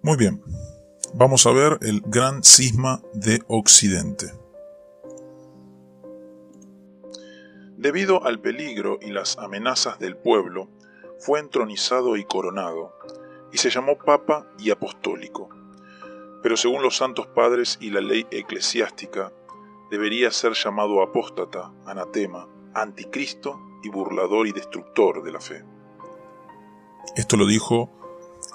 Muy bien, vamos a ver el Gran Cisma de Occidente. Debido al peligro y las amenazas del pueblo, fue entronizado y coronado, y se llamó Papa y Apostólico. Pero según los santos padres y la ley eclesiástica, debería ser llamado apóstata, anatema, anticristo y burlador y destructor de la fe. Esto lo dijo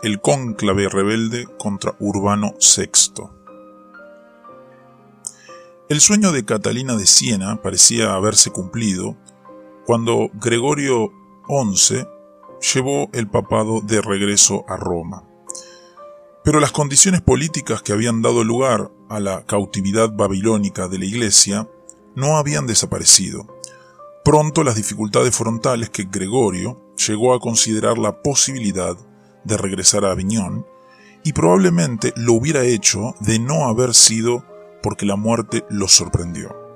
el cónclave rebelde contra Urbano VI. El sueño de Catalina de Siena parecía haberse cumplido cuando Gregorio XI llevó el papado de regreso a Roma. Pero las condiciones políticas que habían dado lugar a la cautividad babilónica de la Iglesia no habían desaparecido. Pronto las dificultades fueron que Gregorio llegó a considerar la posibilidad de regresar a Aviñón, y probablemente lo hubiera hecho de no haber sido porque la muerte lo sorprendió.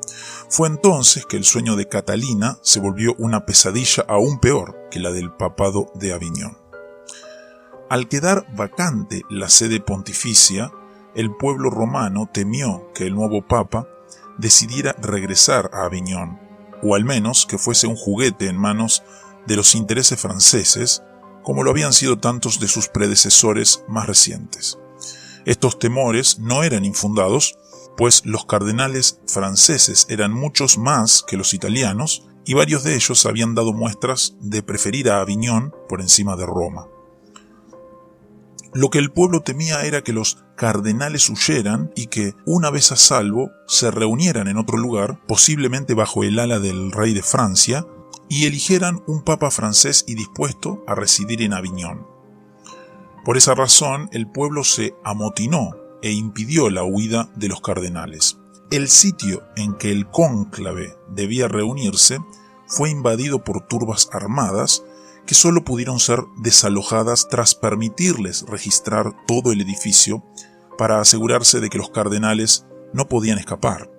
Fue entonces que el sueño de Catalina se volvió una pesadilla aún peor que la del papado de Aviñón. Al quedar vacante la sede pontificia, el pueblo romano temió que el nuevo papa decidiera regresar a Aviñón, o al menos que fuese un juguete en manos de los intereses franceses, como lo habían sido tantos de sus predecesores más recientes. Estos temores no eran infundados, pues los cardenales franceses eran muchos más que los italianos, y varios de ellos habían dado muestras de preferir a Aviñón por encima de Roma. Lo que el pueblo temía era que los cardenales huyeran y que, una vez a salvo, se reunieran en otro lugar, posiblemente bajo el ala del rey de Francia, y eligieran un papa francés y dispuesto a residir en Aviñón. Por esa razón, el pueblo se amotinó e impidió la huida de los cardenales. El sitio en que el cónclave debía reunirse fue invadido por turbas armadas que solo pudieron ser desalojadas tras permitirles registrar todo el edificio para asegurarse de que los cardenales no podían escapar.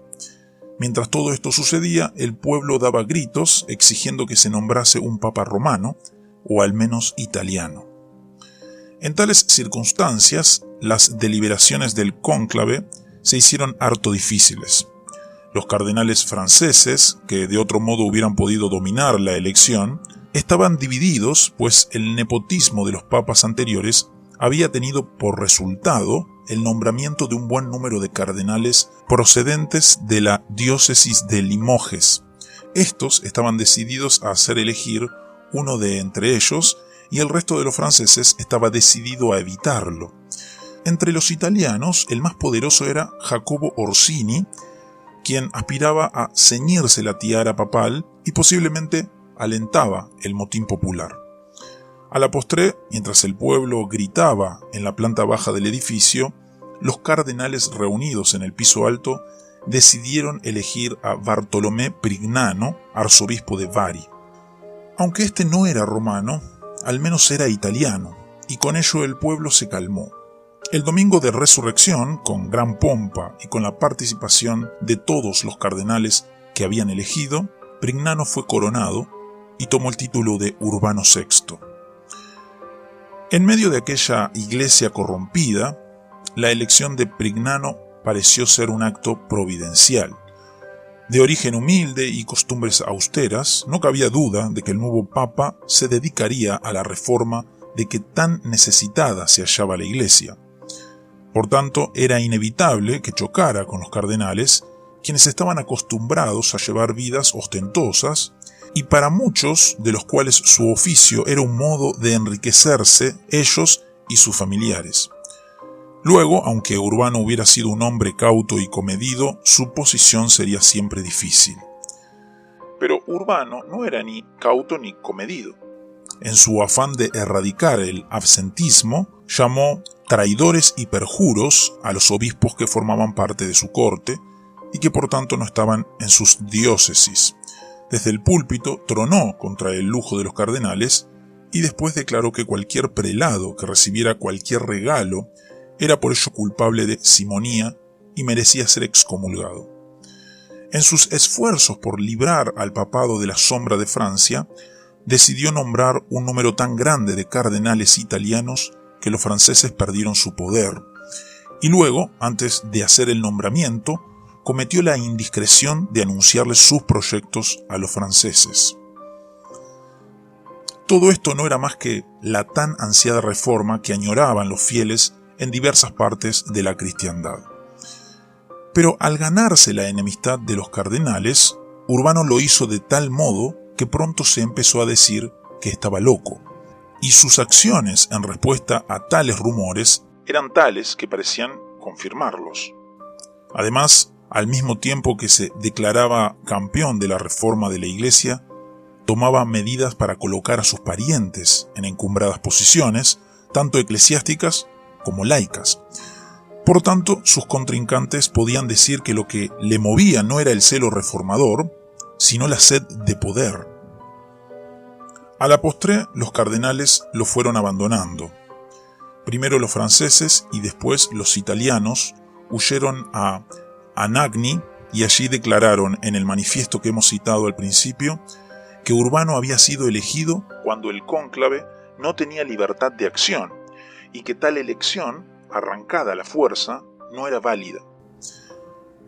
Mientras todo esto sucedía, el pueblo daba gritos exigiendo que se nombrase un papa romano, o al menos italiano. En tales circunstancias, las deliberaciones del cónclave se hicieron harto difíciles. Los cardenales franceses, que de otro modo hubieran podido dominar la elección, estaban divididos, pues el nepotismo de los papas anteriores había tenido por resultado el nombramiento de un buen número de cardenales procedentes de la diócesis de Limoges. Estos estaban decididos a hacer elegir uno de entre ellos, y el resto de los franceses estaba decidido a evitarlo. Entre los italianos, el más poderoso era Jacobo Orsini, quien aspiraba a ceñirse la tiara papal y posiblemente alentaba el motín popular. A la postre, mientras el pueblo gritaba en la planta baja del edificio, los cardenales reunidos en el piso alto decidieron elegir a Bartolomé Prignano, arzobispo de Bari. Aunque este no era romano, al menos era italiano, y con ello el pueblo se calmó. El domingo de resurrección, con gran pompa y con la participación de todos los cardenales que habían elegido, Prignano fue coronado y tomó el título de Urbano VI. En medio de aquella iglesia corrompida, la elección de Prignano pareció ser un acto providencial. De origen humilde y costumbres austeras, no cabía duda de que el nuevo papa se dedicaría a la reforma de que tan necesitada se hallaba la iglesia. Por tanto, era inevitable que chocara con los cardenales, quienes estaban acostumbrados a llevar vidas ostentosas, y para muchos de los cuales su oficio era un modo de enriquecerse ellos y sus familiares. Luego, aunque Urbano hubiera sido un hombre cauto y comedido, su posición sería siempre difícil. Pero Urbano no era ni cauto ni comedido. En su afán de erradicar el absentismo, llamó traidores y perjuros a los obispos que formaban parte de su corte y que por tanto no estaban en sus diócesis. Desde el púlpito tronó contra el lujo de los cardenales y después declaró que cualquier prelado que recibiera cualquier regalo era por ello culpable de simonía y merecía ser excomulgado. En sus esfuerzos por librar al papado de la sombra de Francia, decidió nombrar un número tan grande de cardenales italianos que los franceses perdieron su poder, y luego, antes de hacer el nombramiento, cometió la indiscreción de anunciarles sus proyectos a los franceses. Todo esto no era más que la tan ansiada reforma que añoraban los fieles en diversas partes de la cristiandad. Pero al ganarse la enemistad de los cardenales, Urbano lo hizo de tal modo que pronto se empezó a decir que estaba loco, y sus acciones en respuesta a tales rumores eran tales que parecían confirmarlos. Además, al mismo tiempo que se declaraba campeón de la reforma de la Iglesia, tomaba medidas para colocar a sus parientes en encumbradas posiciones, tanto eclesiásticas como laicas. Por tanto, sus contrincantes podían decir que lo que le movía no era el celo reformador, sino la sed de poder. A la postre, los cardenales lo fueron abandonando. Primero los franceses y después los italianos huyeron a Anagni y allí declararon en el manifiesto que hemos citado al principio que Urbano había sido elegido cuando el cónclave no tenía libertad de acción y que tal elección, arrancada a la fuerza, no era válida.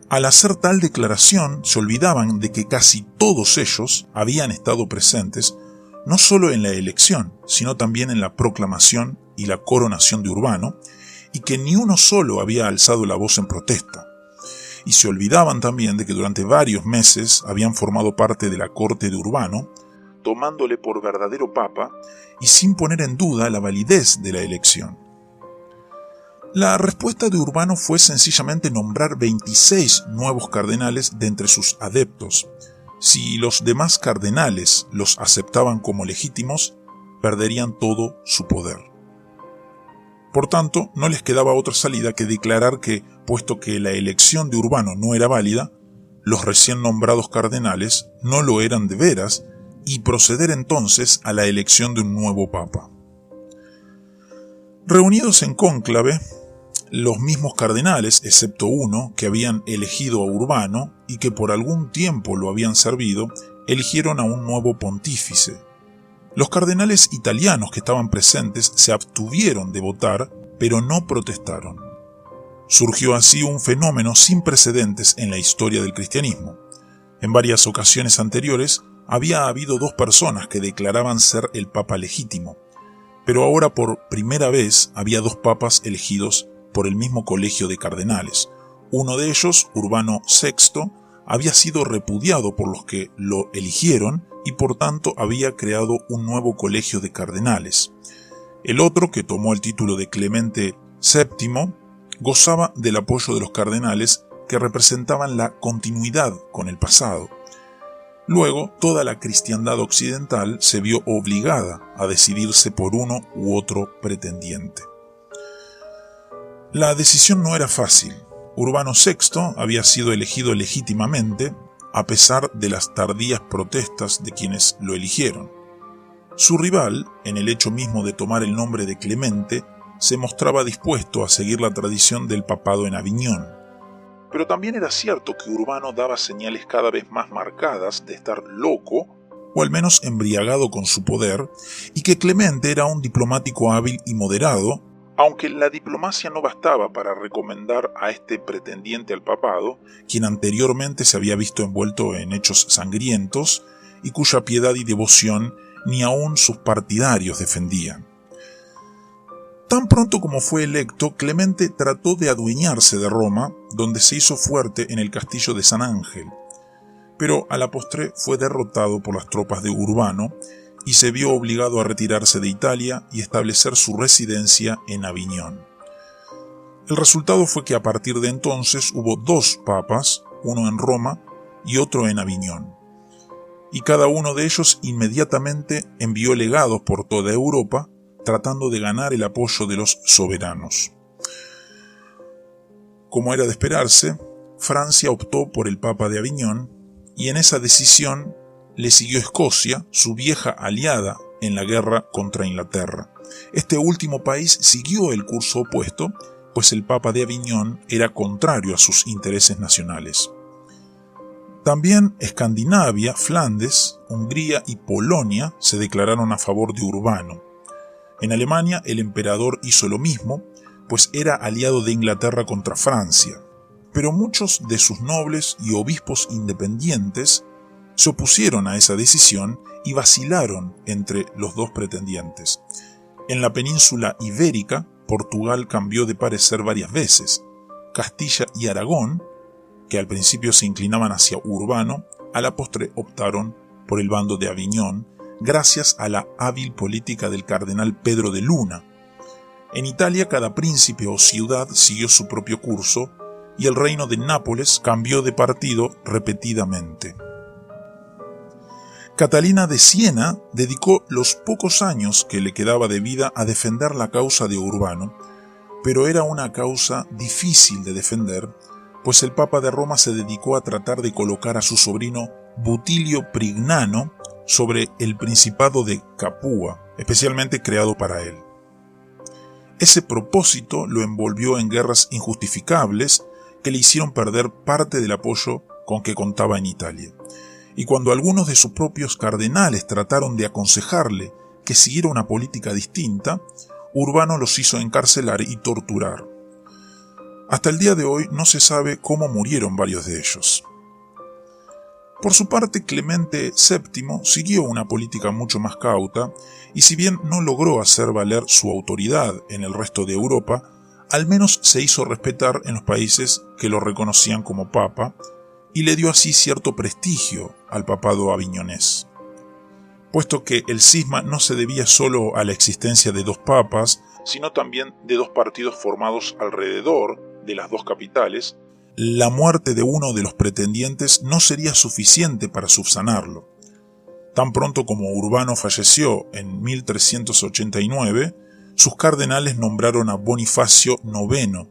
Al hacer tal declaración, se olvidaban de que casi todos ellos habían estado presentes no solo en la elección, sino también en la proclamación y la coronación de Urbano, y que ni uno solo había alzado la voz en protesta. Y se olvidaban también de que durante varios meses habían formado parte de la corte de Urbano, tomándole por verdadero papa y sin poner en duda la validez de la elección. La respuesta de Urbano fue sencillamente nombrar 26 nuevos cardenales de entre sus adeptos. Si los demás cardenales los aceptaban como legítimos, perderían todo su poder. Por tanto, no les quedaba otra salida que declarar que, puesto que la elección de Urbano no era válida, los recién nombrados cardenales no lo eran de veras y proceder entonces a la elección de un nuevo papa. Reunidos en cónclave, los mismos cardenales, excepto uno, que habían elegido a Urbano y que por algún tiempo lo habían servido, eligieron a un nuevo pontífice. Los cardenales italianos que estaban presentes se abstuvieron de votar, pero no protestaron. Surgió así un fenómeno sin precedentes en la historia del cristianismo. En varias ocasiones anteriores había habido dos personas que declaraban ser el papa legítimo, pero ahora por primera vez había dos papas elegidos por el mismo colegio de cardenales. Uno de ellos, Urbano VI, había sido repudiado por los que lo eligieron y por tanto había creado un nuevo colegio de cardenales. El otro, que tomó el título de Clemente VII, gozaba del apoyo de los cardenales que representaban la continuidad con el pasado. Luego, toda la cristiandad occidental se vio obligada a decidirse por uno u otro pretendiente. La decisión no era fácil. Urbano VI había sido elegido legítimamente, a pesar de las tardías protestas de quienes lo eligieron. Su rival, en el hecho mismo de tomar el nombre de Clemente, se mostraba dispuesto a seguir la tradición del papado en Aviñón. Pero también era cierto que Urbano daba señales cada vez más marcadas de estar loco, o al menos embriagado con su poder, y que Clemente era un diplomático hábil y moderado, aunque la diplomacia no bastaba para recomendar a este pretendiente al papado, quien anteriormente se había visto envuelto en hechos sangrientos y cuya piedad y devoción ni aun sus partidarios defendían. Tan pronto como fue electo, Clemente trató de adueñarse de Roma, donde se hizo fuerte en el castillo de San Ángel, pero a la postre fue derrotado por las tropas de Urbano y se vio obligado a retirarse de Italia y establecer su residencia en Aviñón. El resultado fue que a partir de entonces hubo dos papas, uno en Roma y otro en Aviñón, y cada uno de ellos inmediatamente envió legados por toda Europa, tratando de ganar el apoyo de los soberanos. Como era de esperarse, Francia optó por el Papa de Aviñón, y en esa decisión le siguió Escocia, su vieja aliada en la guerra contra Inglaterra. Este último país siguió el curso opuesto, pues el Papa de Aviñón era contrario a sus intereses nacionales. También Escandinavia, Flandes, Hungría y Polonia se declararon a favor de Urbano. En Alemania el emperador hizo lo mismo, pues era aliado de Inglaterra contra Francia. Pero muchos de sus nobles y obispos independientes se opusieron a esa decisión y vacilaron entre los dos pretendientes. En la península ibérica, Portugal cambió de parecer varias veces. Castilla y Aragón, que al principio se inclinaban hacia Urbano, a la postre optaron por el bando de Aviñón, gracias a la hábil política del cardenal Pedro de Luna. En Italia cada príncipe o ciudad siguió su propio curso y el reino de Nápoles cambió de partido repetidamente. Catalina de Siena dedicó los pocos años que le quedaba de vida a defender la causa de Urbano, pero era una causa difícil de defender, pues el Papa de Roma se dedicó a tratar de colocar a su sobrino Butilio Prignano sobre el Principado de Capua, especialmente creado para él. Ese propósito lo envolvió en guerras injustificables que le hicieron perder parte del apoyo con que contaba en Italia. Y cuando algunos de sus propios cardenales trataron de aconsejarle que siguiera una política distinta, Urbano los hizo encarcelar y torturar. Hasta el día de hoy no se sabe cómo murieron varios de ellos. Por su parte, Clemente VII siguió una política mucho más cauta y si bien no logró hacer valer su autoridad en el resto de Europa, al menos se hizo respetar en los países que lo reconocían como papa y le dio así cierto prestigio al papado aviñonés. Puesto que el cisma no se debía solo a la existencia de dos papas, sino también de dos partidos formados alrededor de las dos capitales, la muerte de uno de los pretendientes no sería suficiente para subsanarlo. Tan pronto como Urbano falleció en 1389, sus cardenales nombraron a Bonifacio IX.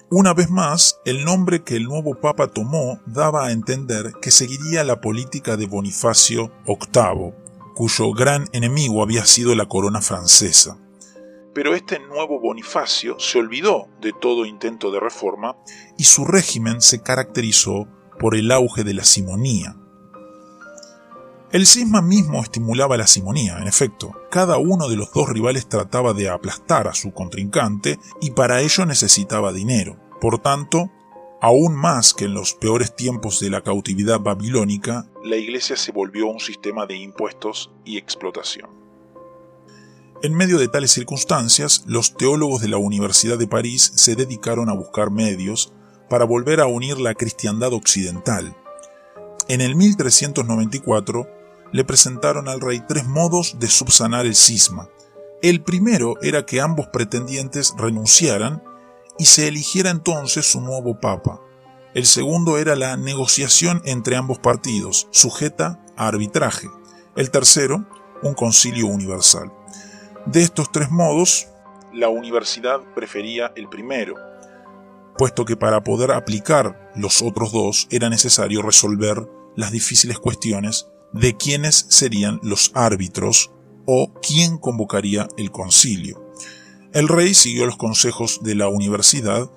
Una vez más, el nombre que el nuevo papa tomó daba a entender que seguiría la política de Bonifacio VIII, cuyo gran enemigo había sido la corona francesa. Pero este nuevo Bonifacio se olvidó de todo intento de reforma y su régimen se caracterizó por el auge de la simonía. El cisma mismo estimulaba la simonía, en efecto. Cada uno de los dos rivales trataba de aplastar a su contrincante y para ello necesitaba dinero. Por tanto, aún más que en los peores tiempos de la cautividad babilónica, la Iglesia se volvió un sistema de impuestos y explotación. En medio de tales circunstancias, los teólogos de la Universidad de París se dedicaron a buscar medios para volver a unir la cristiandad occidental. En el 1394, le presentaron al rey tres modos de subsanar el cisma. El primero era que ambos pretendientes renunciaran y se eligiera entonces un nuevo papa. El segundo era la negociación entre ambos partidos, sujeta a arbitraje. El tercero, un concilio universal. De estos tres modos, la universidad prefería el primero, puesto que para poder aplicar los otros dos era necesario resolver las difíciles cuestiones de quiénes serían los árbitros o quién convocaría el concilio. El rey siguió los consejos de la universidad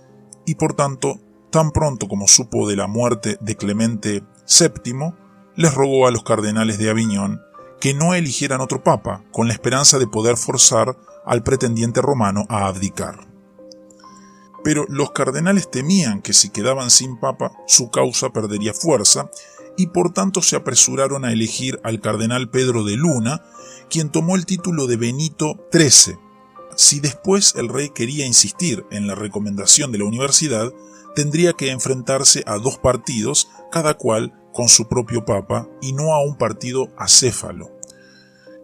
y por tanto, tan pronto como supo de la muerte de Clemente VII, les rogó a los cardenales de Aviñón que no eligieran otro papa, con la esperanza de poder forzar al pretendiente romano a abdicar. Pero los cardenales temían que si quedaban sin papa, su causa perdería fuerza, y por tanto se apresuraron a elegir al cardenal Pedro de Luna, quien tomó el título de Benito XIII. Si después el rey quería insistir en la recomendación de la universidad, tendría que enfrentarse a dos partidos, cada cual con su propio papa, y no a un partido acéfalo.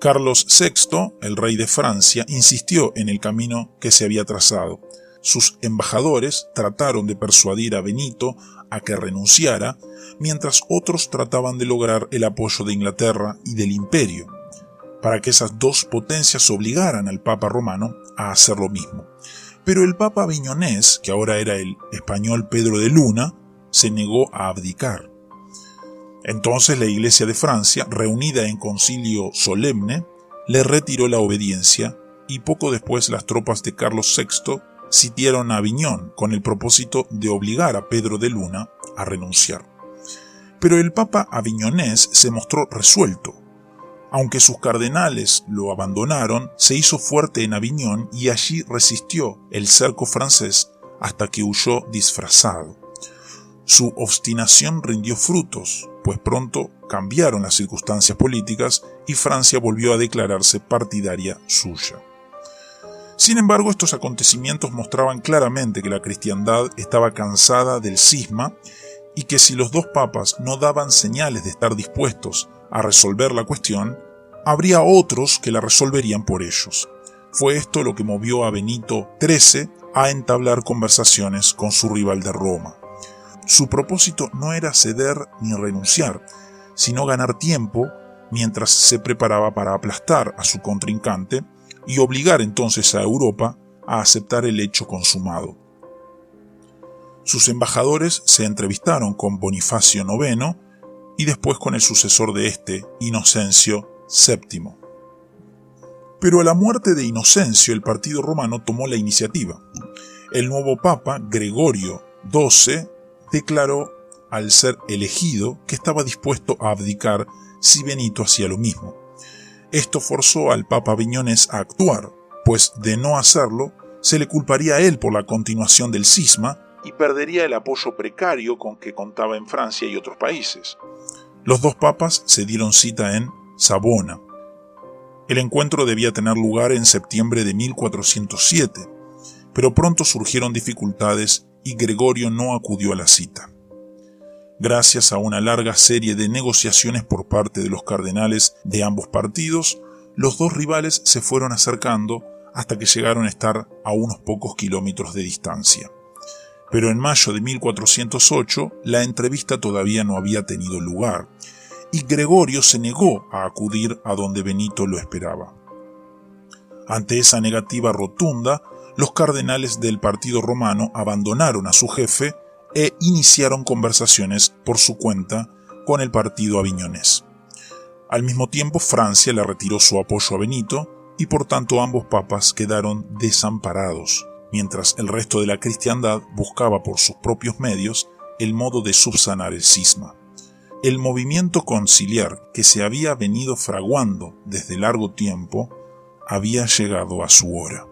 Carlos VI, el rey de Francia, insistió en el camino que se había trazado. Sus embajadores trataron de persuadir a Benito a que renunciara, mientras otros trataban de lograr el apoyo de Inglaterra y del Imperio, para que esas dos potencias obligaran al Papa romano a hacer lo mismo. Pero el Papa aviñonés, que ahora era el español Pedro de Luna, se negó a abdicar. Entonces la Iglesia de Francia, reunida en concilio solemne, le retiró la obediencia y poco después las tropas de Carlos VI sitiaron a Aviñón con el propósito de obligar a Pedro de Luna a renunciar. Pero el Papa aviñonés se mostró resuelto. Aunque sus cardenales lo abandonaron, se hizo fuerte en Aviñón y allí resistió el cerco francés hasta que huyó disfrazado. Su obstinación rindió frutos, pues pronto cambiaron las circunstancias políticas y Francia volvió a declararse partidaria suya. Sin embargo, estos acontecimientos mostraban claramente que la cristiandad estaba cansada del cisma y que si los dos papas no daban señales de estar dispuestos a resolver la cuestión, habría otros que la resolverían por ellos. Fue esto lo que movió a Benito XIII a entablar conversaciones con su rival de Roma. Su propósito no era ceder ni renunciar, sino ganar tiempo mientras se preparaba para aplastar a su contrincante y obligar entonces a Europa a aceptar el hecho consumado. Sus embajadores se entrevistaron con Bonifacio IX y después con el sucesor de este, Inocencio VII. Pero a la muerte de Inocencio, el partido romano tomó la iniciativa. El nuevo papa, Gregorio XII, declaró, al ser elegido, que estaba dispuesto a abdicar si Benito hacía lo mismo. Esto forzó al papa aviñonés a actuar, pues de no hacerlo, se le culparía a él por la continuación del cisma y perdería el apoyo precario con que contaba en Francia y otros países. Los dos papas se dieron cita en Savona. El encuentro debía tener lugar en septiembre de 1407, pero pronto surgieron dificultades y Gregorio no acudió a la cita. Gracias a una larga serie de negociaciones por parte de los cardenales de ambos partidos, los dos rivales se fueron acercando hasta que llegaron a estar a unos pocos kilómetros de distancia. Pero en mayo de 1408 la entrevista todavía no había tenido lugar, y Gregorio se negó a acudir a donde Benito lo esperaba. Ante esa negativa rotunda, los cardenales del partido romano abandonaron a su jefe e iniciaron conversaciones por su cuenta con el partido aviñonés. Al mismo tiempo, Francia le retiró su apoyo a Benito y por tanto ambos papas quedaron desamparados, mientras el resto de la cristiandad buscaba por sus propios medios el modo de subsanar el cisma. El movimiento conciliar que se había venido fraguando desde largo tiempo había llegado a su hora.